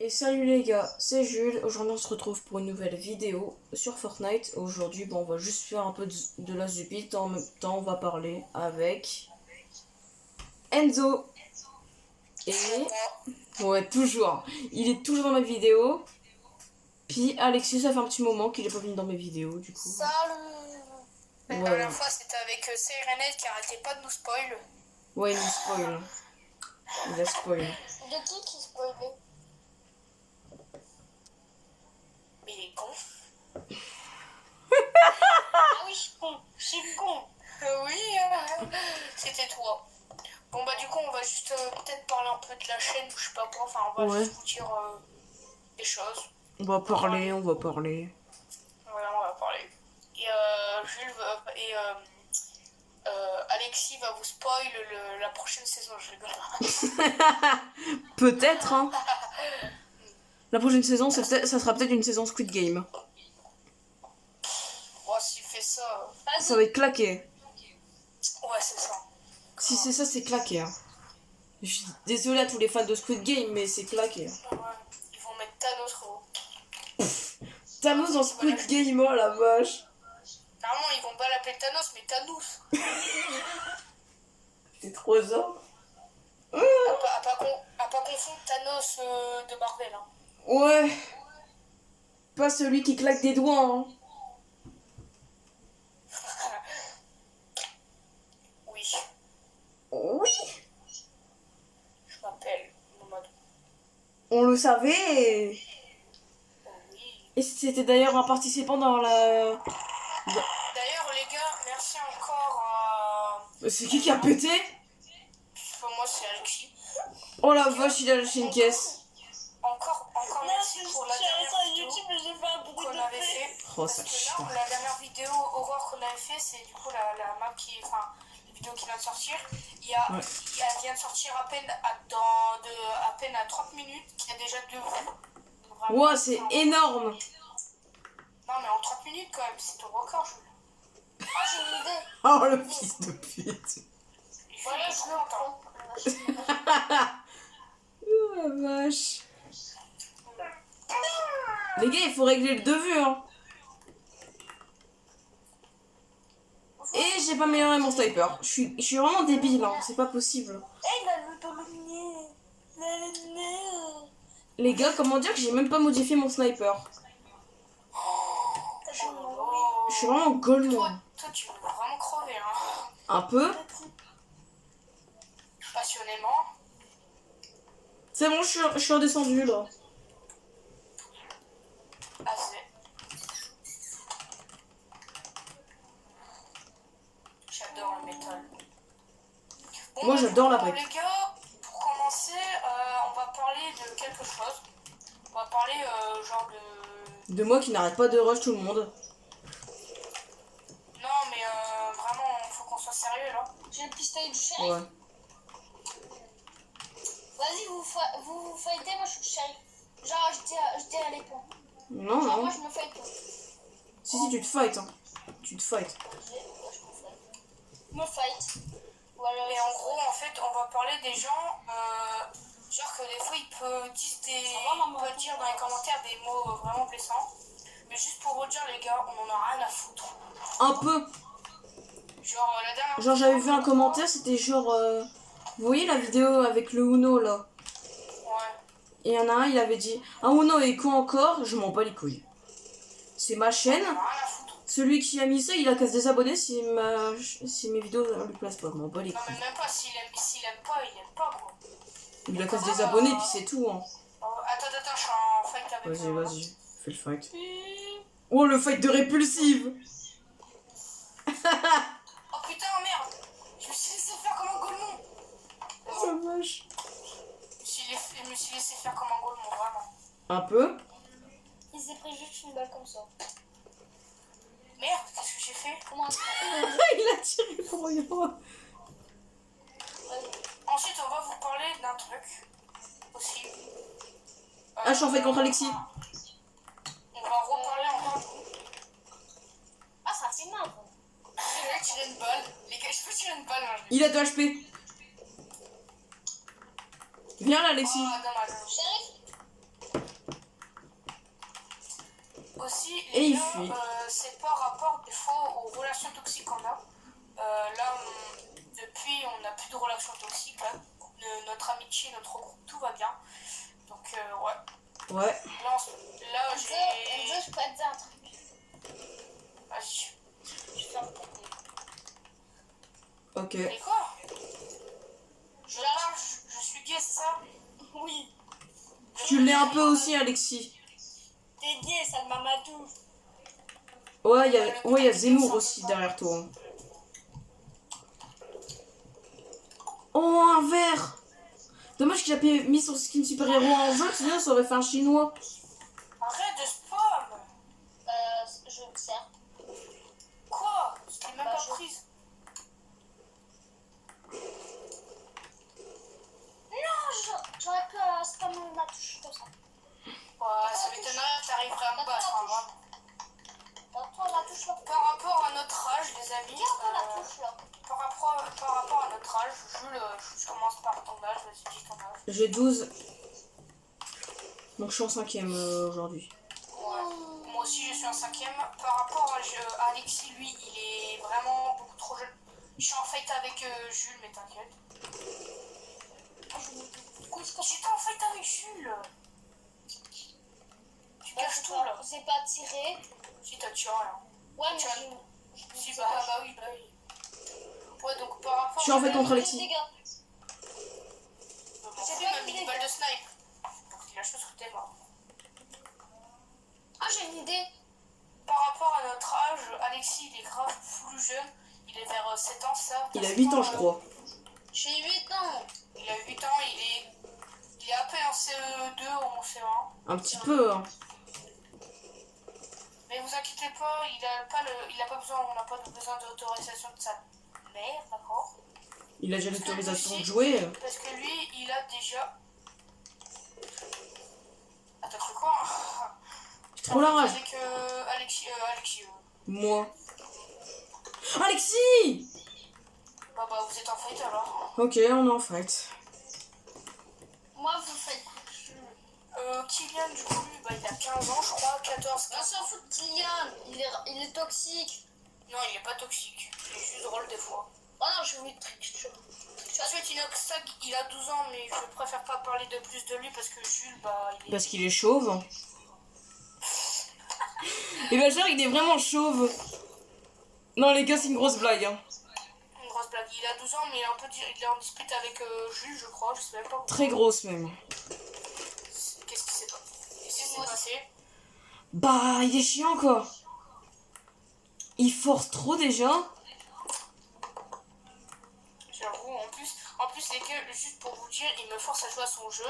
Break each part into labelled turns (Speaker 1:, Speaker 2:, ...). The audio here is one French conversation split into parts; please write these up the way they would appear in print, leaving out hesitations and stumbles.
Speaker 1: Et salut les gars, c'est Jules. Aujourd'hui on se retrouve pour une nouvelle vidéo sur Fortnite. Aujourd'hui on va juste faire un peu de la zupite. En même temps on va parler avec Enzo. Et ouais, toujours. Il est toujours dans mes vidéos. Puis Alexis, ça fait un petit moment qu'il est pas venu dans mes vidéos du coup.
Speaker 2: Salut. La dernière fois c'était avec Serenet qui arrêtait pas de nous spoil.
Speaker 1: Ouais, il nous spoil. Il a spoil.
Speaker 2: De qui spoilait? Mais il est con. Ah oui, je suis con. Je suis con. Oui, c'était toi. Bon bah du coup on va juste peut-être parler un peu de la chaîne, je sais pas quoi, enfin on va juste vous dire des choses.
Speaker 1: On va parler.
Speaker 2: Voilà, on va parler. Et Jules et Alexis va vous spoil la prochaine saison, je rigole.
Speaker 1: Peut-être hein. La prochaine saison, ça sera peut-être une saison Squid Game.
Speaker 2: Bon, s'il fait ça...
Speaker 1: Ça va être claqué.
Speaker 2: Ouais, c'est ça.
Speaker 1: Si c'est ça, c'est claqué. Hein. Je suis désolée à tous les fans de Squid Game, mais c'est claqué.
Speaker 2: Ouais, ils vont mettre Thanos, gros.
Speaker 1: Thanos dans Squid Game, oh la vache.
Speaker 2: Normalement, ils vont pas l'appeler Thanos, mais Thanos.
Speaker 1: C'est trop ça.
Speaker 2: À pas confondre Thanos de Marvel. Hein.
Speaker 1: Ouais. Pas celui qui claque des doigts. Hein.
Speaker 2: Oui.
Speaker 1: Oui.
Speaker 2: Je m'appelle Mamadou.
Speaker 1: On le savait.
Speaker 2: Oui.
Speaker 1: Et c'était d'ailleurs un participant dans la...
Speaker 2: D'ailleurs, les gars, merci encore à...
Speaker 1: C'est qui a pété?
Speaker 2: C'est pas moi, c'est Alexis.
Speaker 1: Oh la vache, il a lâché une caisse.
Speaker 2: Encore merci pour la dernière vidéo qu'on avait fait.
Speaker 1: Oh,
Speaker 2: parce
Speaker 1: ça
Speaker 2: que là, la dernière vidéo horreur qu'on avait fait, c'est du coup la map qui est... Enfin, la vidéo qui vient de sortir. Elle vient de sortir à peine à 30 minutes, qui a déjà 2 vues.
Speaker 1: Wow, c'est énorme.
Speaker 2: Non, mais en 30 minutes quand même, c'est ton record, Jules. Ah, j'ai une idée.
Speaker 1: Oh le fils de pute.
Speaker 2: Voilà, je l'entends.
Speaker 1: Oh la vache. Les gars, il faut régler le 2 vues, hein. Et j'ai pas amélioré mon sniper. Je suis vraiment débile, hein. C'est pas possible. Les gars, comment dire que j'ai même pas modifié mon sniper? Je suis vraiment golemon.
Speaker 2: Toi, tu veux vraiment crever, hein.
Speaker 1: Un peu.
Speaker 2: Passionnément.
Speaker 1: C'est bon, je suis redescendu, là.
Speaker 2: J'adore le métal. Bon,
Speaker 1: moi, j'adore la brique.
Speaker 2: Les gars, pour commencer, on va parler de quelque chose. On va parler genre de...
Speaker 1: De moi qui n'arrête pas de rush tout le monde.
Speaker 2: Non, mais vraiment, faut qu'on soit sérieux, là. J'ai le pistolet du shérif.
Speaker 1: Ouais.
Speaker 2: Vas-y, vous fightez, moi je suis le shérif. Genre, je dis à l'épaule.
Speaker 1: Non,
Speaker 2: genre,
Speaker 1: non.
Speaker 2: moi je me fight pas.
Speaker 1: Si, tu te fight, hein. Tu te fight.
Speaker 2: Je me fight. Voilà. Et en gros, en fait, on va parler des gens, genre que des fois, ils peuvent dire dans les commentaires des mots vraiment blessants. Mais juste pour vous dire, les gars, on en a rien à foutre.
Speaker 1: Un peu.
Speaker 2: Genre, la dernière
Speaker 1: Genre, j'avais vu un commentaire, c'était genre... Vous voyez la vidéo avec le Uno, là?
Speaker 2: Ouais.
Speaker 1: Et il y en a un, il avait dit... Un Uno et quoi encore? Je m'en bats les couilles. C'est ma chaîne. Celui qui a mis ça, il a qu'à se désabonner si mes vidéos lui plaisent pas. Je m'en bats les couilles.
Speaker 2: Non, mais même pas, s'il aime pas, il aime pas, quoi.
Speaker 1: Il a qu'à se désabonner, puis c'est tout, hein.
Speaker 2: Attends, je suis en fight avec toi.
Speaker 1: Vas-y, fais le fight. Oh, le fight de répulsive.
Speaker 2: Oh putain, merde. Je me suis laissé faire comme un golemon.
Speaker 1: Oh, vache.
Speaker 2: Je me suis laissé faire comme un golemon, vraiment.
Speaker 1: Un peu.
Speaker 2: Il s'est pris juste une balle comme ça. Merde, qu'est-ce que j'ai fait? Comment
Speaker 1: il a tiré pour rien.
Speaker 2: Ensuite, on va vous parler d'un truc aussi.
Speaker 1: Je suis en fait contre Alexis.
Speaker 2: On va reparler encore. Ah, ça fait mal. Je vais tirer une balle. Les gars, je peux tirer une balle.
Speaker 1: Il a 2 HP. Viens là, Alexis.
Speaker 2: Oh, dommage. Shérif. aussi,
Speaker 1: Et
Speaker 2: les
Speaker 1: il
Speaker 2: gars,
Speaker 1: fuit.
Speaker 2: c'est par rapport des fois aux relations toxiques qu'on a. Là, depuis, on n'a plus de relations toxiques. Là. Notre amitié, notre groupe, tout va bien. Donc, ouais.
Speaker 1: Ouais.
Speaker 2: Là, j'ai...
Speaker 3: Enzo, je peux te dire un truc.
Speaker 2: Vas-y.
Speaker 3: Je ferme ta gueule.
Speaker 1: Ok.
Speaker 2: Mais quoi? Je suis gay, c'est ça?
Speaker 3: Oui.
Speaker 1: Tu l'es un peu aussi, Alexis.
Speaker 3: T'es gay, Salma Madou.
Speaker 1: Ouais, il y a Zemmour aussi derrière toi. Hein. Oh, un verre! Dommage qu'il a mis son skin super-héros en jaune, sinon ça aurait fait un chinois.
Speaker 2: Arrête de spam!
Speaker 3: Je me sers.
Speaker 2: Quoi? Je t'ai même
Speaker 3: Bah,
Speaker 2: pas
Speaker 3: je-
Speaker 2: prise.
Speaker 3: Non, j'aurais pu spammer ma touche comme ça.
Speaker 2: Ouais, ça m'étonnerait que t'arriverais à me battre, hein, vraiment.
Speaker 3: Attends, la touche là.
Speaker 2: Par rapport à notre âge, les amis,
Speaker 3: Regarde la touche là.
Speaker 2: par rapport à notre âge, Jules, je commence par ton âge, vas-y, dis ton âge.
Speaker 1: J'ai 12. Donc je suis en 5ème aujourd'hui.
Speaker 2: Ouais. Moi aussi, je suis en 5ème. Par rapport à Alexis, lui, il est vraiment beaucoup trop jeune. Je suis en fight avec Jules, mais t'inquiète. J'étais en fight avec Jules. Tu caches tout, là.
Speaker 3: J'ai pas tiré.
Speaker 2: Si, t'as tiré, rien.
Speaker 3: Ouais, mais
Speaker 2: Si, bah oui, bah oui. Ouais, donc par rapport...
Speaker 1: Je suis en fait contre Alexis.
Speaker 2: J'ai bien mis une balle de snipe. Donc il a chose que t'es mort.
Speaker 3: Ah, j'ai une idée.
Speaker 2: Par rapport à notre âge, Alexis, il est grave plus jeune. Il est vers 7 ans, ça.
Speaker 1: Il a 8 ans, je crois.
Speaker 3: J'ai 8 ans.
Speaker 2: Il a 8 ans, il est à peine en CE2 ou en CE1.
Speaker 1: Un petit peu, hein.
Speaker 2: Mais vous inquiétez pas, il a pas besoin, on n'a pas besoin d'autorisation de sa mère, d'accord?
Speaker 1: Il a déjà l'autorisation de jouer.
Speaker 2: Parce que lui, il a déjà... Attends, tu quoi?
Speaker 1: J'ai trop la rage.
Speaker 2: Avec Alexis,
Speaker 1: Moi. Alexis!
Speaker 2: Bah, vous êtes en fight alors.
Speaker 1: Ok, on est en fight.
Speaker 3: Moi, vous faites.
Speaker 2: Kylian, du coup, lui, bah, il a 15 ans, je crois, 14,
Speaker 3: On
Speaker 2: 15.
Speaker 3: s'en fout de Kylian. Il est toxique.
Speaker 2: Non, il est pas toxique. Il est juste drôle des fois.
Speaker 3: Oh non, je vais tricher.
Speaker 2: Ensuite, Inoxtag, il a 12 ans, mais je préfère pas parler de plus de lui parce que Jules, bah, il est...
Speaker 1: Parce qu'il est chauve. Et bah genre, il est vraiment chauve. Non, les gars, c'est une grosse blague. Hein.
Speaker 2: Une grosse blague. Il a 12 ans, mais il est en dispute avec Jules, je crois. Je sais même pas.
Speaker 1: Très grosse même.
Speaker 2: Qu'est-ce qui s'est passé?
Speaker 1: Bah, il est chiant quoi. Il force trop déjà.
Speaker 2: J'avoue, en plus, les gars, juste pour vous dire, il me force à jouer à son jeu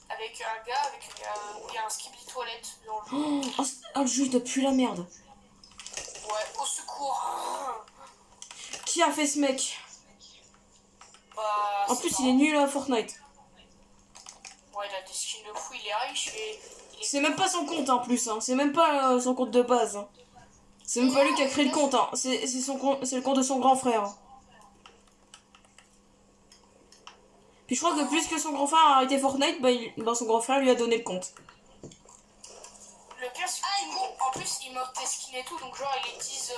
Speaker 2: avec un gars où il y a un skip de toilette dans le jeu.
Speaker 1: Oh, le jeu il doit puer la merde.
Speaker 2: Ouais, au secours.
Speaker 1: Qui a fait ce mec?
Speaker 2: Bah,
Speaker 1: En plus, il est nul à Fortnite.
Speaker 2: Ouais, il a des skins de fou, il est riche et...
Speaker 1: C'est même pas son compte en plus. Hein. C'est même pas son compte de base. Hein. C'est même pas lui qui a créé le compte. Hein. C'est le compte de son grand frère. Hein. Puis je crois que plus que son grand frère a arrêté Fortnite, bah, son grand frère lui a donné le compte.
Speaker 2: Le pire, c'est que en plus, il mode tes skins et tout, donc genre, il utilise...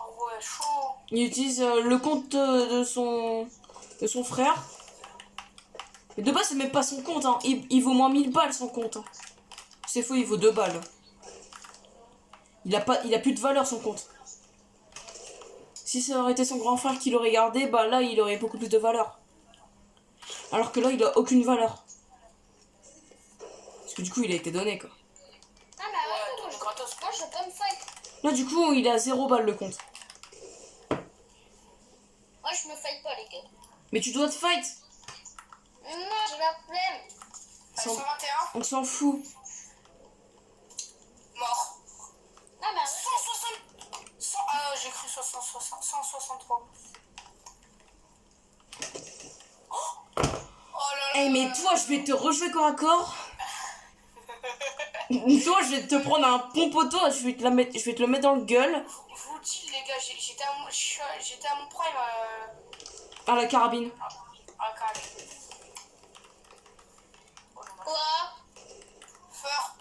Speaker 2: Oh ouais, chaud.
Speaker 1: Il utilise le compte de son frère. Et de base, c'est même pas son compte. Hein. Il vaut moins 1000 balles son compte. Hein. C'est faux, il vaut 2 balles. Il a plus de valeur son compte. Si ça aurait été son grand frère qui l'aurait gardé, bah là, il aurait beaucoup plus de valeur. Alors que là, il a aucune valeur. Parce que du coup, il a été donné quoi.
Speaker 3: Ah, mais arrête, moi je veux pas me fight.
Speaker 1: Là, du coup, il a 0 balles le compte.
Speaker 3: Moi je me fight pas, les gars.
Speaker 1: Mais tu dois te fight.
Speaker 3: Non, j'ai la flemme.
Speaker 2: 121.
Speaker 1: On s'en fout.
Speaker 2: Mort.
Speaker 3: Non, mais arrête.
Speaker 2: 160. Ah, j'ai cru 163. Oh là là.
Speaker 1: Eh mais toi, je vais te rejouer corps à corps. Toi, je vais te prendre un pompe auto, je vais te le mettre dans le gueule.
Speaker 2: Je vous le dis, les gars, j'étais à mon prime
Speaker 1: À la carabine.
Speaker 2: à carré. Oh, dommage.
Speaker 3: Quoi?
Speaker 2: Feur.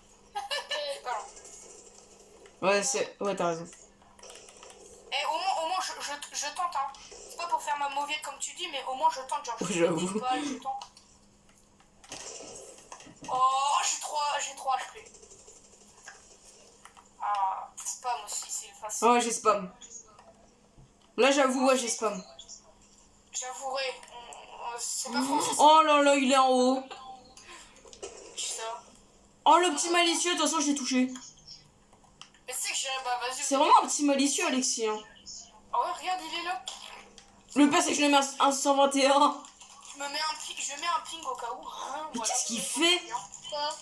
Speaker 2: Pardon.
Speaker 1: Ouais, ouais, t'as raison.
Speaker 2: Et au moins je tente, hein. C'est pas pour faire ma mauvaise comme tu dis, mais au moins je tente, genre je fais
Speaker 1: J'avoue.
Speaker 2: des balles, je tente. Oh, j'ai 3 HP. Ah, spam aussi, c'est facile.
Speaker 1: Oh, j'ai spam. Là, j'avoue, ouais, j'ai spam.
Speaker 2: J'avouerai, c'est pas français.
Speaker 1: Oh là là, il est en haut.
Speaker 2: Qui ça?
Speaker 1: Oh, le petit malicieux, de toute façon, je l'ai touché.
Speaker 2: Mais c'est que j'ai... Bah vas-y.
Speaker 1: C'est vraiment un petit malicieux, Alexis. Hein.
Speaker 2: Oh ouais, regarde, il est là.
Speaker 1: Le pire, c'est que je le mets à 121.
Speaker 2: Je mets un ping au cas où. Hein,
Speaker 1: Mais
Speaker 2: voilà.
Speaker 1: qu'est-ce qu'il fait?
Speaker 3: Quoi?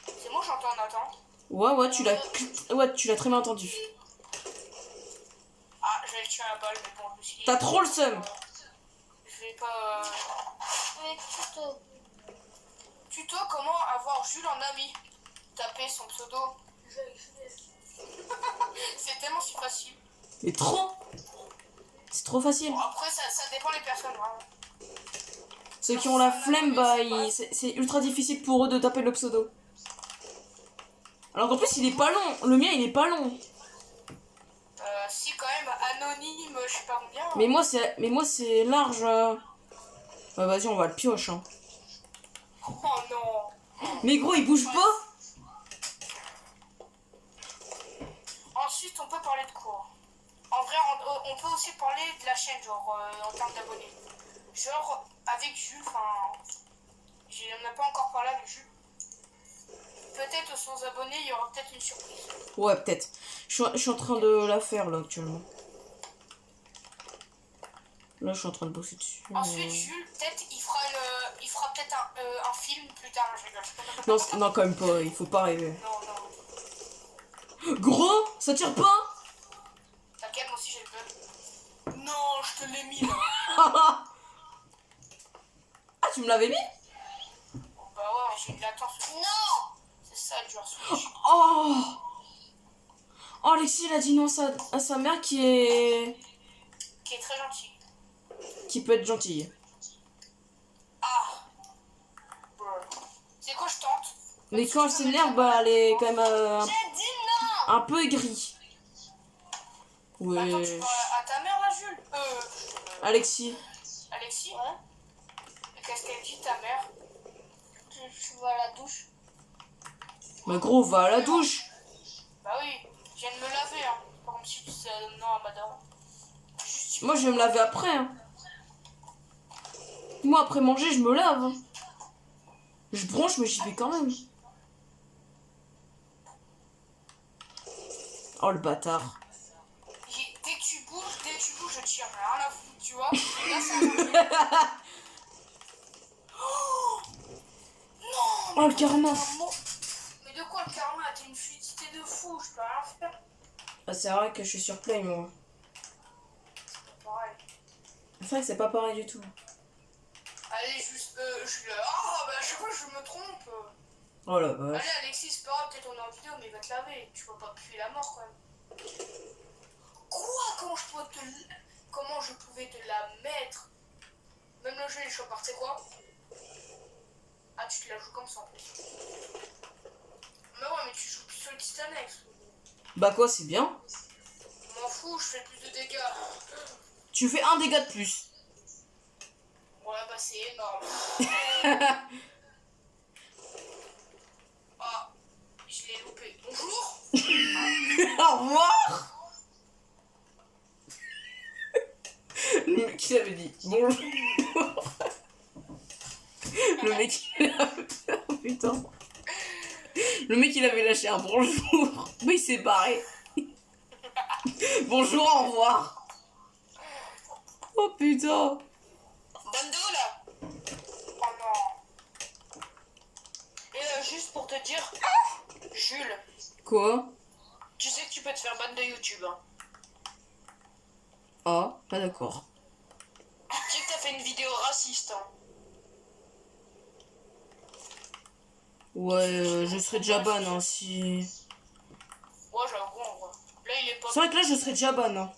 Speaker 2: C'est moi, j'entends Nathan.
Speaker 1: Ouais, tu l'as très bien entendu.
Speaker 2: Ah, j'allais le tuer à la balle, mais bon, je me suis dit...
Speaker 1: T'as trop le seum.
Speaker 2: Je vais pas...
Speaker 3: Avec tuto.
Speaker 2: Tuto, comment avoir Jules en ami. Taper son pseudo. C'est tellement si facile.
Speaker 1: Mais trop. C'est trop facile.
Speaker 2: Bon, après, ça dépend des personnes, vraiment.
Speaker 1: Ceux qui ont la flemme, bah, c'est ultra difficile pour eux de taper le pseudo. Alors qu'en plus, il est pas long. Le mien, il est pas long.
Speaker 2: Si, quand même, anonyme, je sais pas combien.
Speaker 1: Mais moi, c'est large. Bah, vas-y, on va le pioche. Hein.
Speaker 2: Oh non.
Speaker 1: Mais gros, il bouge pas.
Speaker 2: Ensuite, on peut parler de quoi? En vrai, on peut aussi parler de la chaîne, genre, en termes d'abonnés. Genre, avec Jules, enfin... On n'a pas encore parlé avec Jules. Peut-être sans abonnés, il y aura peut-être une surprise.
Speaker 1: Ouais, peut-être. Je suis en train de la faire, là, actuellement. Là, je suis en train de bosser dessus.
Speaker 2: Ensuite, Jules, peut-être, il fera peut-être un film plus tard, je rigole.
Speaker 1: Non, non, quand même pas. Il faut pas rêver.
Speaker 2: Non.
Speaker 1: Gros, ça tire pas.
Speaker 2: T'inquiète, moi aussi j'ai peur. Non, je te l'ai mis là.
Speaker 1: Ah, tu me l'avais mis?
Speaker 2: Bah ouais, j'ai une latence. Non. C'est ça le joueur Switch.
Speaker 1: Oh. Oh, Alexis, il a dit non à sa mère qui est
Speaker 2: Très gentil.
Speaker 1: qui peut être gentille.
Speaker 2: Ah. C'est quoi, je tente?
Speaker 1: Mais quand elle s'énerve, bah, elle est quand même
Speaker 3: J'ai dit non.
Speaker 1: un peu aigrie. Ouais.
Speaker 2: Attends, tu parles à ta mère là, Jules?
Speaker 1: Alexis.
Speaker 2: Alexis?
Speaker 3: Ouais.
Speaker 2: Qu'est-ce qu'elle dit, ta mère?
Speaker 3: Je vais à la douche.
Speaker 1: Bah, gros, va à la douche.
Speaker 2: Bah oui, je viens de me laver, hein. Pas comme si tu disais non à madame. Juste,
Speaker 1: Moi, je vais me laver après. Hein. Moi, après manger, je me lave. Hein. Je bronche, mais j'y vais quand même. Oh, le bâtard.
Speaker 2: dès que tu bouges, je tire. Rien à foutre, tu vois? Là, ça
Speaker 1: Oh, le karma.
Speaker 2: Mais de quoi le karma? T'es une fluidité de fou, je peux rien faire.
Speaker 1: Ah, c'est vrai que je suis sur Play, moi.
Speaker 2: C'est pas pareil.
Speaker 1: C'est vrai que c'est pas pareil du tout.
Speaker 2: Allez, juste, bah, à chaque fois, je me trompe.
Speaker 1: Oh la vache.
Speaker 2: Allez, Alexis, c'est pas grave, peut-être on est en vidéo, mais il va te laver. Tu vas pas puer la mort, quand même. Quoi? Comment je pouvais te la mettre? Même le jeu, il est chaud, c'est quoi? Ah, tu te la joues comme ça, en plus. Mais ouais, mais tu joues plus sur le Titanex.
Speaker 1: Bah quoi, c'est bien.
Speaker 2: Je m'en fous, je fais plus de dégâts.
Speaker 1: Tu fais un dégât de plus.
Speaker 2: Ouais, bah c'est énorme. Ah, je l'ai loupé. Bonjour.
Speaker 1: Au revoir. Le mec il avait dit bonjour. Le mec il avait... Oh, putain. Le mec il avait lâché un bonjour. Mais il s'est barré. Bonjour, au revoir. Oh putain.
Speaker 2: Bando là. Oh non. Et juste pour te dire, Jules,
Speaker 1: Quoi?
Speaker 2: tu sais que tu peux te faire ban de YouTube, hein.
Speaker 1: Ah, pas d'accord.
Speaker 2: Tu sais que t'as fait une vidéo raciste, hein.
Speaker 1: Ouais, je serais déjà ban hein, si...
Speaker 2: Ouais, j'avoue, en vrai. Là, il est pas...
Speaker 1: C'est vrai que là je serais déjà ban. Hein.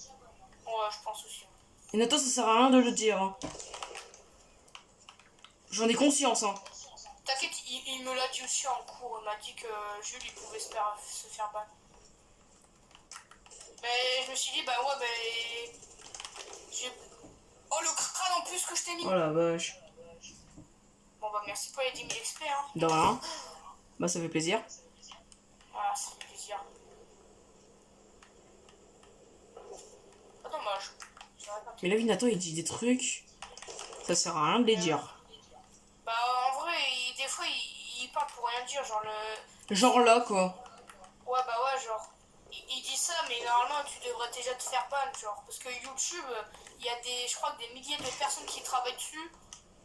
Speaker 2: Ouais, je pense aussi.
Speaker 1: Et Nathan, ça sert à rien de le dire. Hein. J'en ai conscience. Hein.
Speaker 2: T'inquiète, il me l'a dit aussi en cours. Il m'a dit que Jules, il pouvait se faire ban. Mais je me suis dit, bah ouais, mais... Oh, le crâne en plus que je t'ai mis.
Speaker 1: Oh la vache.
Speaker 2: Bon, bah merci pour les 10 000 XP, hein.
Speaker 1: De rien. Bah ça fait plaisir.
Speaker 2: Voilà, ça fait plaisir. Pas dommage.
Speaker 1: Mais là, Minato, il dit des trucs. Ça sert à rien de les dire.
Speaker 2: Bah en vrai, des fois, il parle pour rien dire. Genre le...
Speaker 1: Genre là, quoi.
Speaker 2: Ouais, bah ouais, genre... Il dit ça, mais normalement, tu devrais déjà te faire ban, genre. Parce que YouTube, il y a je crois que des milliers de personnes qui travaillent dessus.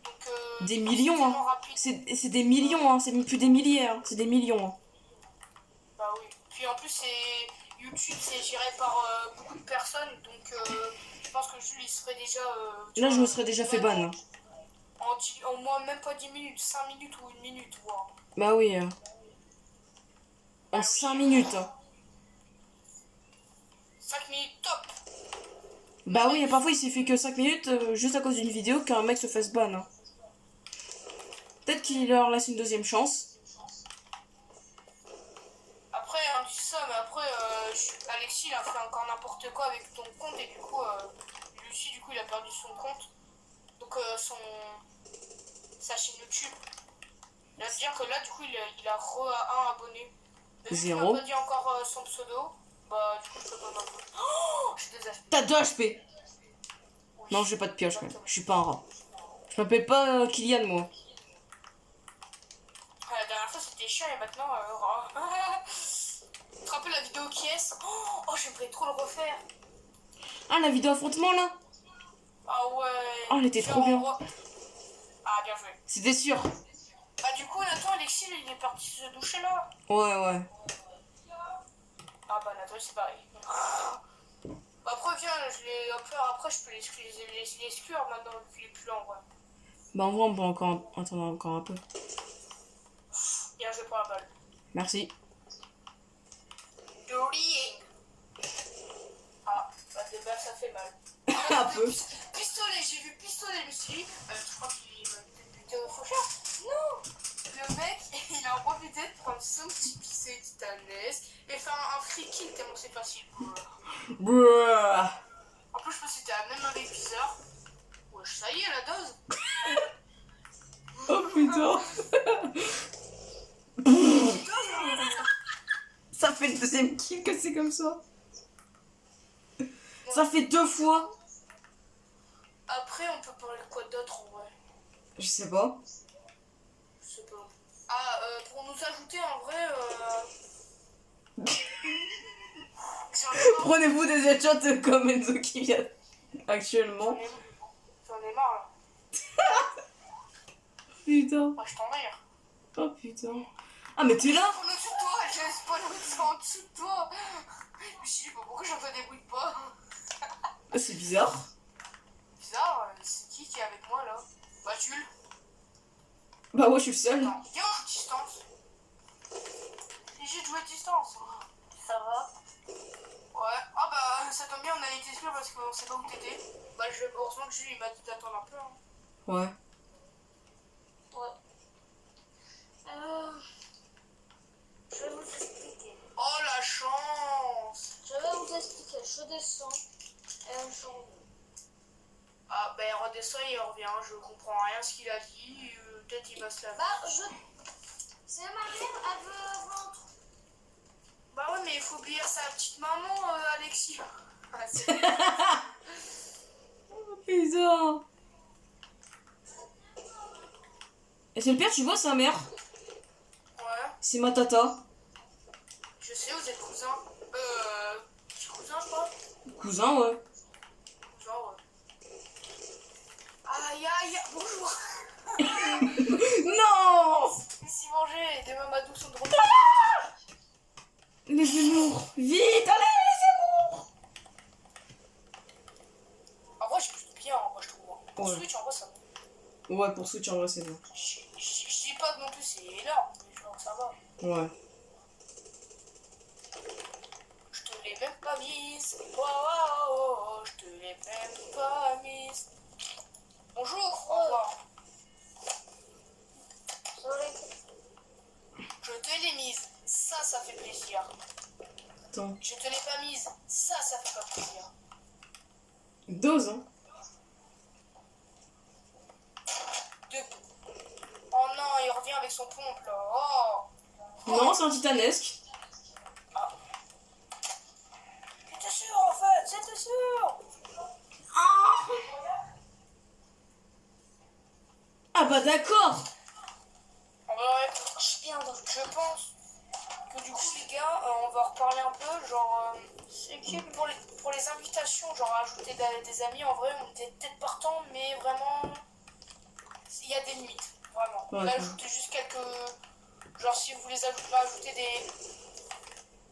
Speaker 2: Donc,
Speaker 1: des millions, hein. C'est des millions, hein. C'est plus des milliers, hein. C'est des millions, hein.
Speaker 2: Bah oui. Puis en plus, YouTube, c'est géré par beaucoup de personnes. Donc, je pense que Jules, il serait déjà...
Speaker 1: là, je me serais déjà fait ban.
Speaker 2: En moins, même pas 10 minutes, 5 minutes ou 1 minute, voire.
Speaker 1: Bah oui. En 5 minutes.
Speaker 2: 5 minutes top.
Speaker 1: Bah oui, et parfois il s'est fait que 5 minutes juste à cause d'une vidéo qu'un mec se fasse ban. Hein. Peut-être qu'il leur laisse une deuxième chance.
Speaker 2: Après, on dit ça, mais après, Alexis, il a fait encore n'importe quoi avec ton compte et du coup, lui aussi, du coup, il a perdu son compte. Donc, sa chaîne YouTube. Il va te dire que là, du coup, il a un abonné. Mais vu qu'il
Speaker 1: Zéro.
Speaker 2: m'a pas dit encore son pseudo, bah, du coup, je peux pas m'abonner. Oh, j'ai des HP.
Speaker 1: T'as 2 HP.
Speaker 2: Oui.
Speaker 1: Non, j'ai pas de pioche, même. Je suis pas un rat. Je m'appelle pas Kylian, moi.
Speaker 2: La dernière fois, c'était chiant et maintenant, tu te rappelles la vidéo qui est? Oh, j'aimerais trop le refaire.
Speaker 1: Ah, la vidéo affrontement, là.
Speaker 2: Ah ouais.
Speaker 1: Oh, elle était trop bien.
Speaker 2: Ah, bien joué.
Speaker 1: C'était sûr.
Speaker 2: Bah, du coup, Nathan, Alexis, il est parti se doucher là.
Speaker 1: Ouais.
Speaker 2: Ah, bah, Nathan, c'est pareil. Bah, après, viens, après, je peux les exclure maintenant qu'il est plus là en vrai.
Speaker 1: Bah, en vrai, on peut encore attendre encore un peu.
Speaker 2: Bien joué pour la balle.
Speaker 1: Merci.
Speaker 2: De rien. Ah, bah, de balle, ça fait mal.
Speaker 1: Un peu.
Speaker 2: Pistolet, j'ai vu pistolet, je me suis dit, je crois qu'il va peut-être buter au faucheur. Non! Le mec, il a profité de prendre son petit pistolet titanesque et faire un free kill tellement c'est facile.
Speaker 1: Bruh.
Speaker 2: En plus, je pense que c'était la même avec Bizarre. Wesh, ça y est, la dose.
Speaker 1: Oh putain. Ça fait le deuxième kill que c'est comme ça. Ça fait 2 fois.
Speaker 2: Après, on peut parler de quoi d'autre en vrai?
Speaker 1: Je sais pas.
Speaker 2: Je sais pas. Ah, pour nous ajouter en vrai,
Speaker 1: Prenez-vous des headshots comme Enzo qui vient actuellement.
Speaker 2: J'en ai marre
Speaker 1: Putain.
Speaker 2: là. Moi, je t'en rire.
Speaker 1: Oh putain. Ah mais t'es là.
Speaker 2: En dessous de toi, j'ai spawn en dessous de toi. Je me suis dit, bah, pourquoi j'entends des bruits de pas?
Speaker 1: C'est bizarre.
Speaker 2: Bizarre, c'est qui est avec moi là? Bah, Jules.
Speaker 1: Bah ouais, je suis le seul.
Speaker 2: Non, viens, on joue distance. J'ai de jouer à distance. Ça va? Ouais. Ah bah, ça tombe bien, on a été sûr parce qu'on sait pas où t'étais. Bah, heureusement que Jules, il m'a dit d'attendre un peu. Hein.
Speaker 1: Ouais.
Speaker 3: Je vais vous expliquer.
Speaker 2: Oh, la chance!
Speaker 3: Je vais vous expliquer. Je descends et je reviens.
Speaker 2: Ah, bah, il redescend et il revient. Je comprends rien à ce qu'il a dit. Peut-être il va se laver.
Speaker 3: Bah, c'est ma mère, elle veut vendre.
Speaker 2: Bah, ouais, mais il faut oublier sa petite maman, Alexis. Ah, c'est...
Speaker 1: Putain. Et c'est le pire, tu vois sa mère.
Speaker 2: Ouais.
Speaker 1: C'est ma tata.
Speaker 2: Je sais, vous êtes cousins. Cousins, je crois.
Speaker 1: Cousin, ouais.
Speaker 2: Genre. Aïe, aïe, bonjour.
Speaker 1: Non.
Speaker 2: Ici manger, des mamadous sont drôles.
Speaker 1: Les velours. Vite, allez, laissez-moi.
Speaker 2: En vrai, j'ai plutôt bien, en vrai, je trouve. Pour
Speaker 1: Ouais.
Speaker 2: Switch, en vrai, ça va.
Speaker 1: Ouais, pour Switch, en vrai, c'est bon.
Speaker 2: Je dis pas que non plus c'est énorme, mais genre, ça va.
Speaker 1: Ouais.
Speaker 2: Je te l'ai même pas mise. Waouh, je te l'ai même pas mise. Bonjour, au revoir.
Speaker 3: Sur les
Speaker 2: ça fait plaisir.
Speaker 1: Attends.
Speaker 2: Je te l'ai pas mise. Ça fait pas plaisir.
Speaker 1: Dose, hein.
Speaker 2: 2. Oh non, il revient avec son pompe là. Oh.
Speaker 1: Non, c'est un titanesque.
Speaker 2: J'étais sûr en fait, c'était sûr.
Speaker 1: Ah bah d'accord.
Speaker 2: Ouais, je pense que du coup les gars, on va reparler un peu, genre, c'est qui pour les invitations, genre ajouter des amis, en vrai on était peut-être partant, mais vraiment, il y a des limites, vraiment.
Speaker 1: Ouais,
Speaker 2: On
Speaker 1: ouais.
Speaker 2: ajoute juste quelques, genre si vous voulez ajouter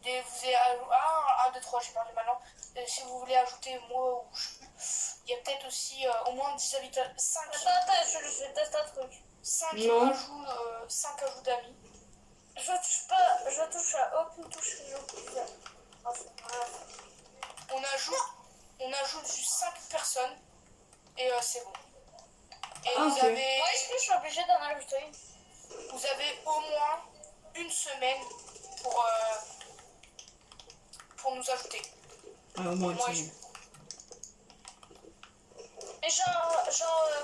Speaker 2: vous avez, 1, 2, 3, j'ai perdu maintenant. Si vous voulez ajouter moi ou je sais plus, il y a peut-être aussi au moins 10 invitations, 5.
Speaker 3: Attends, je teste un truc.
Speaker 2: 5
Speaker 1: Non.
Speaker 2: ajouts d'amis.
Speaker 3: Je touche à aucune touche.
Speaker 2: On ajoute juste 5 personnes et c'est bon. Et
Speaker 1: Ah,
Speaker 2: vous
Speaker 1: ok.
Speaker 2: avez,
Speaker 3: Moi, est-ce que je suis obligée d'en ajouter une?
Speaker 2: vous avez au moins une semaine pour nous ajouter.
Speaker 1: Ah, au moins,
Speaker 2: Moi,
Speaker 1: c'est
Speaker 2: je-
Speaker 1: bon.
Speaker 3: Et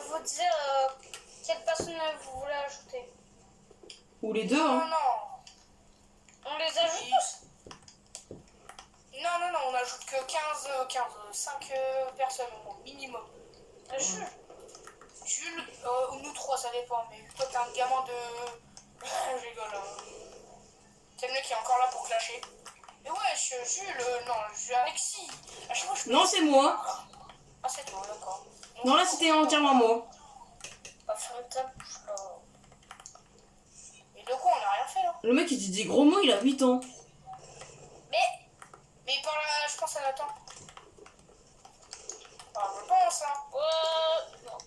Speaker 3: vous disiez quelle personne vous voulez ajouter?
Speaker 1: Ou les deux,
Speaker 2: Non,
Speaker 1: hein.
Speaker 2: non.
Speaker 3: On les ajoute
Speaker 2: Oui.
Speaker 3: tous?
Speaker 2: Non, on ajoute que 5 personnes au moins, minimum.
Speaker 3: Jules.
Speaker 2: Jules, ou nous 3, ça dépend, mais toi t'es un gamin de... je rigole. C'est le mec qui est encore là pour clasher. Mais ouais, Jules, non, Alexis. À chaque fois, je
Speaker 1: Non, c'est moi.
Speaker 2: Ah, c'est toi, d'accord.
Speaker 1: Non, là, c'était entièrement moi.
Speaker 3: On va faire une table bouche là.
Speaker 2: Et de quoi on n'a rien fait là?
Speaker 1: Le mec, il dit des gros mots, il a 8 ans.
Speaker 2: Mais il parle à, je pense à Nathan. Ah, je pense, hein.
Speaker 3: Non.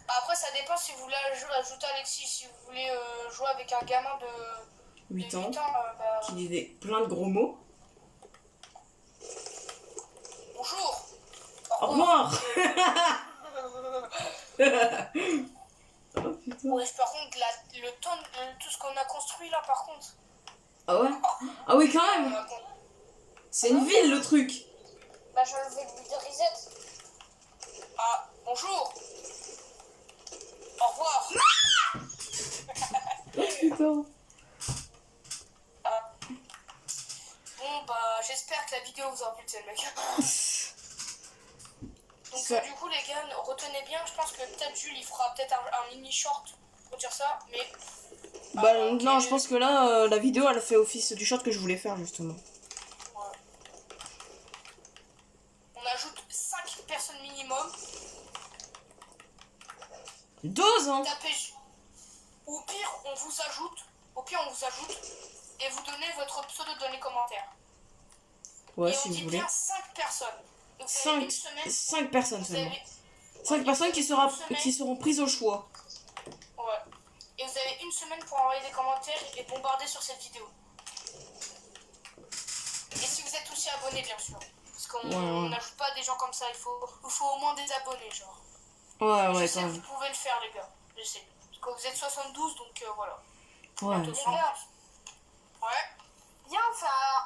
Speaker 2: Après, ça dépend si vous voulez ajouter Alexis. Si vous voulez jouer avec un gamin de
Speaker 1: 8
Speaker 2: 8
Speaker 1: ans.
Speaker 2: ans, bah,
Speaker 1: Qui dit plein de gros mots.
Speaker 2: bonjour.
Speaker 1: Au revoir. Oh, putain.
Speaker 2: Ouais, par contre, le temps, tout ce qu'on a construit là, par contre.
Speaker 1: Ah ouais. Ah oui, quand
Speaker 2: on
Speaker 1: même.
Speaker 2: a
Speaker 1: C'est une ville, le truc.
Speaker 3: Bah, je vais lui de reset.
Speaker 2: Ah, bonjour. Au revoir.
Speaker 1: Oh, putain.
Speaker 2: Bon, bah, j'espère que la vidéo vous aura plu, c'est le mec. Donc,
Speaker 1: Ça-
Speaker 2: du coup, les gars, retenez bien, je pense que peut-être Jules, il fera peut-être un mini short pour dire ça, mais...
Speaker 1: Bah
Speaker 2: ok.
Speaker 1: non, je pense que là, la vidéo, elle fait office du short que je voulais faire, justement.
Speaker 2: Ouais. On ajoute 5 personnes minimum.
Speaker 1: Dose, hein.
Speaker 2: Tapez... Ou au pire, on vous ajoute. Et vous donnez votre pseudo dans les commentaires.
Speaker 1: Ouais,
Speaker 2: et
Speaker 1: si
Speaker 2: on
Speaker 1: vous
Speaker 2: dit
Speaker 1: voulez.
Speaker 2: bien 5 personnes. Donc, vous avez
Speaker 1: 5,
Speaker 2: une semaine.
Speaker 1: 5 personnes
Speaker 2: Vous
Speaker 1: seulement.
Speaker 2: avez...
Speaker 1: 5 personnes qui seront prises au choix.
Speaker 2: Ouais. Et vous avez une semaine pour envoyer des commentaires et bombarder sur cette vidéo. Et si vous êtes aussi abonné, bien sûr. Parce qu'on
Speaker 1: Ouais.
Speaker 2: n'ajoute pas des gens comme ça, il faut au moins des abonnés, genre.
Speaker 1: Ouais,
Speaker 2: Je
Speaker 1: ouais,
Speaker 2: sais
Speaker 1: quand
Speaker 2: que vous
Speaker 1: même.
Speaker 2: pouvez le faire, les gars. Je sais. Parce que vous êtes 72, donc voilà.
Speaker 1: Ouais.
Speaker 2: Bientôt 100. Ouais.
Speaker 3: Viens,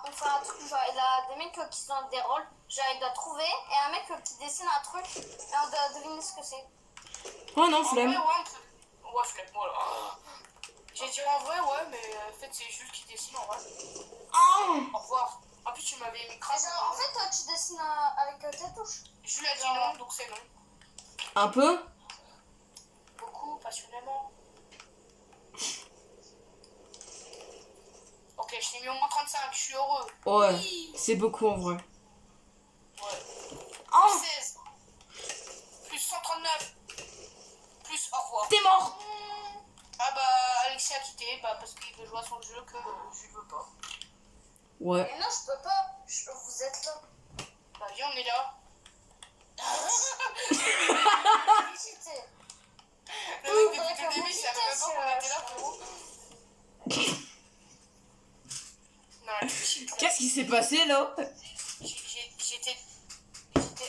Speaker 3: on fait un truc, genre, il a des mecs qui sont des rôles, genre, il doit trouver, et un mec qui dessine un truc, et on doit deviner ce que c'est.
Speaker 1: Oh non,
Speaker 2: En vrai,
Speaker 1: flemme.
Speaker 2: ouais, on peut... Ouais, flemme, voilà. J'ai dit en vrai, ouais, mais en fait, c'est Jules qui dessine en vrai.
Speaker 1: Oh.
Speaker 2: Au revoir. En plus, tu m'avais mis
Speaker 3: Et
Speaker 2: crasse.
Speaker 3: genre, en fait, toi, tu dessines avec tes touches.
Speaker 2: Jules a dit non, donc c'est non.
Speaker 1: Un peu.
Speaker 2: Beaucoup, passionnément. Ok, je t'ai mis au moins 35, je suis heureux.
Speaker 1: Ouais.
Speaker 2: Oui.
Speaker 1: C'est beaucoup en vrai.
Speaker 2: Ouais.
Speaker 1: Oh.
Speaker 2: Plus 16. Plus 139. Plus au revoir.
Speaker 1: T'es mort.
Speaker 2: Ah bah, Alexis a quitté parce qu'il veut jouer à son jeu que je veux pas.
Speaker 1: Ouais.
Speaker 3: Mais non, je peux pas, vous êtes là.
Speaker 2: Bah viens, on est là.
Speaker 3: Visitez.
Speaker 2: Le mec depuis le début, il savait même pas qu'on était là, frérot. Non,
Speaker 1: Qu'est-ce qui s'est passé là?
Speaker 2: j'étais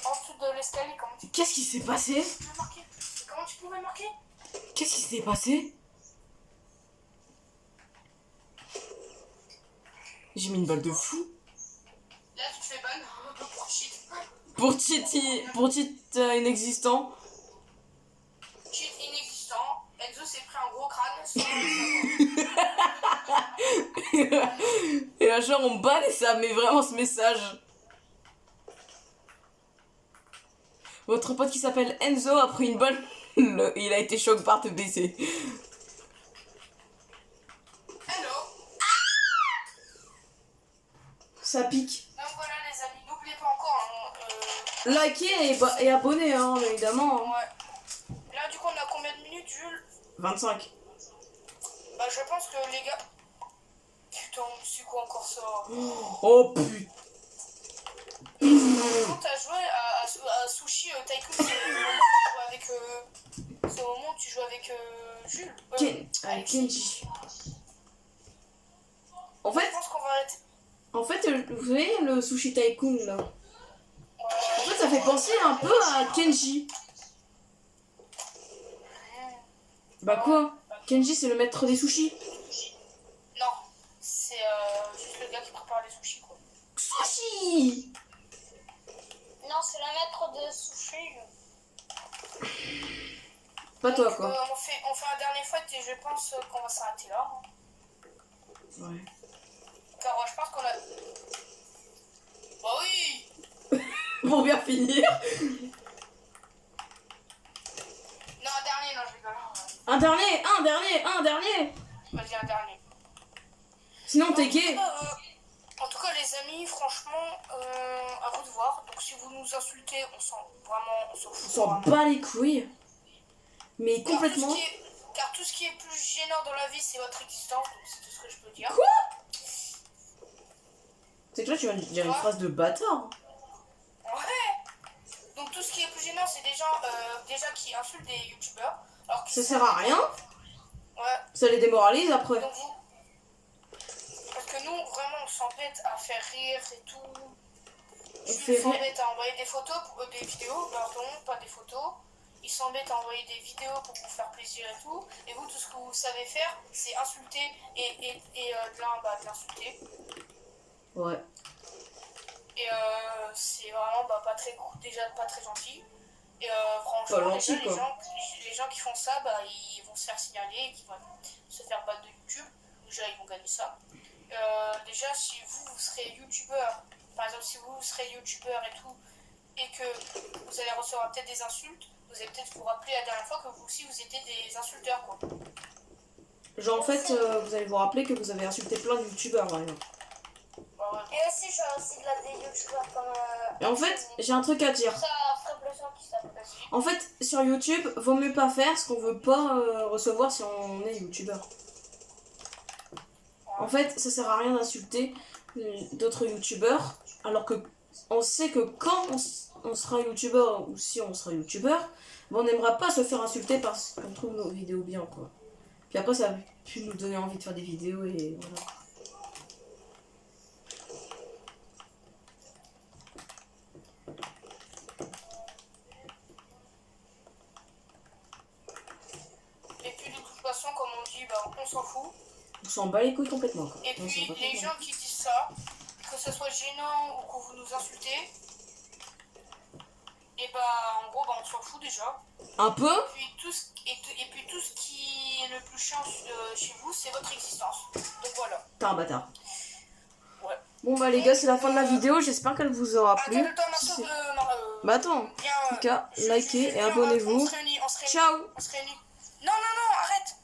Speaker 2: en dessous de l'escalier, comment tu
Speaker 1: Qu'est-ce qui s'est passé?
Speaker 2: pouvais marquer? Comment tu pouvais marquer?
Speaker 1: Qu'est-ce qui s'est passé? J'ai mis une balle de fou.
Speaker 2: Là, tu te fais ban pour cheat.
Speaker 1: Pour cheat inexistant.
Speaker 2: Cheat inexistant. Enzo s'est pris un gros crâne sans le savoir.
Speaker 1: Et là, genre, on banne et ça met vraiment ce message. Votre pote qui s'appelle Enzo a pris une balle. Il a été choqué par te blesser.
Speaker 2: Hello.
Speaker 1: Ça pique.
Speaker 2: Donc voilà les amis, n'oubliez pas encore.
Speaker 1: Likez et abonnez, hein, évidemment.
Speaker 2: Ouais. Là du coup on a combien de minutes Jules?
Speaker 1: 25.
Speaker 2: Bah je pense que les gars... Putain, c'est quoi encore ça?
Speaker 1: Oh putain.
Speaker 2: Quand t'as joué à Sushi Tycoon, c'est au moment où tu joues avec Jules.
Speaker 1: Avec Kenji. En
Speaker 2: Je
Speaker 1: fait,
Speaker 2: pense qu'on va arrêter.
Speaker 1: vous voyez le Sushi Tycoon là. En fait, ça fait penser un peu à Kenji. Bah quoi? Kenji, c'est le maître des sushis.
Speaker 2: Non, c'est juste le gars qui prépare les sushis quoi.
Speaker 1: Sushi!
Speaker 3: Non, c'est la maître de sushi.
Speaker 1: Pas toi
Speaker 2: Donc,
Speaker 1: quoi.
Speaker 2: on fait un dernier fight et je pense qu'on va s'arrêter là.
Speaker 1: Ouais.
Speaker 2: Car je pense qu'on a... Bah oui!
Speaker 1: Pour bien finir.
Speaker 2: Non, un dernier, non, je rigole.
Speaker 1: Un dernier.
Speaker 2: Vas-y, un dernier.
Speaker 1: Sinon, t'es gay.
Speaker 2: En tout cas, les amis, franchement, à vous de voir. Donc, si vous nous insultez, on s'en fout.
Speaker 1: On s'en bat les couilles. Mais complètement.
Speaker 2: Car tout ce qui est plus gênant dans la vie, c'est votre existence. Donc, c'est tout ce que je peux dire.
Speaker 1: Quoi? C'est que là, tu viens de dire une phrase de bâtard.
Speaker 2: Ouais. Donc, tout ce qui est plus gênant, c'est des gens déjà qui insultent des youtubeurs.
Speaker 1: Ça sert à rien.
Speaker 2: Ouais.
Speaker 1: Ça les démoralise après.
Speaker 2: Donc, parce que nous, vraiment, on s'embête à faire rire et tout. Jules s'embête à envoyer des photos, des vidéos, pardon, pas des photos. Il s'embête à envoyer des vidéos pour vous faire plaisir et tout. Et vous, tout ce que vous savez faire, c'est insulter et de l'insulter.
Speaker 1: Ouais.
Speaker 2: Et c'est vraiment pas très gentil. Et franchement,
Speaker 1: Pas gentil,
Speaker 2: déjà, les gens qui font ça, ils vont se faire signaler et qui vont se faire battre de YouTube. Déjà, ils vont gagner ça. Déjà, si vous serez youtubeur, par exemple, si vous serez youtubeur et tout, et que vous allez recevoir peut-être des insultes, vous allez peut-être vous rappeler la dernière fois que vous aussi vous étiez des insulteurs, quoi.
Speaker 1: Genre, en fait, vous allez vous rappeler que vous avez insulté plein de youtubeurs, par exemple.
Speaker 3: Et aussi, je suis aussi de des youtubeurs comme.
Speaker 1: Et en fait, j'ai un truc à dire.
Speaker 3: Ça, Fred Le Sang qui s'appelle.
Speaker 1: En fait, sur YouTube, vaut mieux pas faire ce qu'on veut pas recevoir si on est youtubeur. En fait, ça sert à rien d'insulter d'autres youtubeurs, alors que on sait que quand on sera youtubeur, ou si on sera youtubeur, on n'aimera pas se faire insulter parce qu'on trouve nos vidéos bien, quoi. Puis après, ça a pu nous donner envie de faire des vidéos et voilà.
Speaker 2: Et puis de toute façon, comme on dit, on s'en fout.
Speaker 1: On s'en bat les couilles complètement, quoi.
Speaker 2: Et puis les gens qui disent ça, que ce soit gênant ou que vous nous insultez, et en gros, on s'en fout déjà.
Speaker 1: Un peu.
Speaker 2: Et puis tout ce qui est le plus chiant chez vous, c'est votre existence. Donc voilà.
Speaker 1: T'es un bâtard.
Speaker 2: Ouais.
Speaker 1: Bon bah les gars, c'est la fin de la vidéo, j'espère qu'elle vous aura plu. Bah attends, en tout cas, likez et abonnez-vous.
Speaker 2: On se réunit.
Speaker 1: Ciao.
Speaker 2: On se réunit. Non, arrête.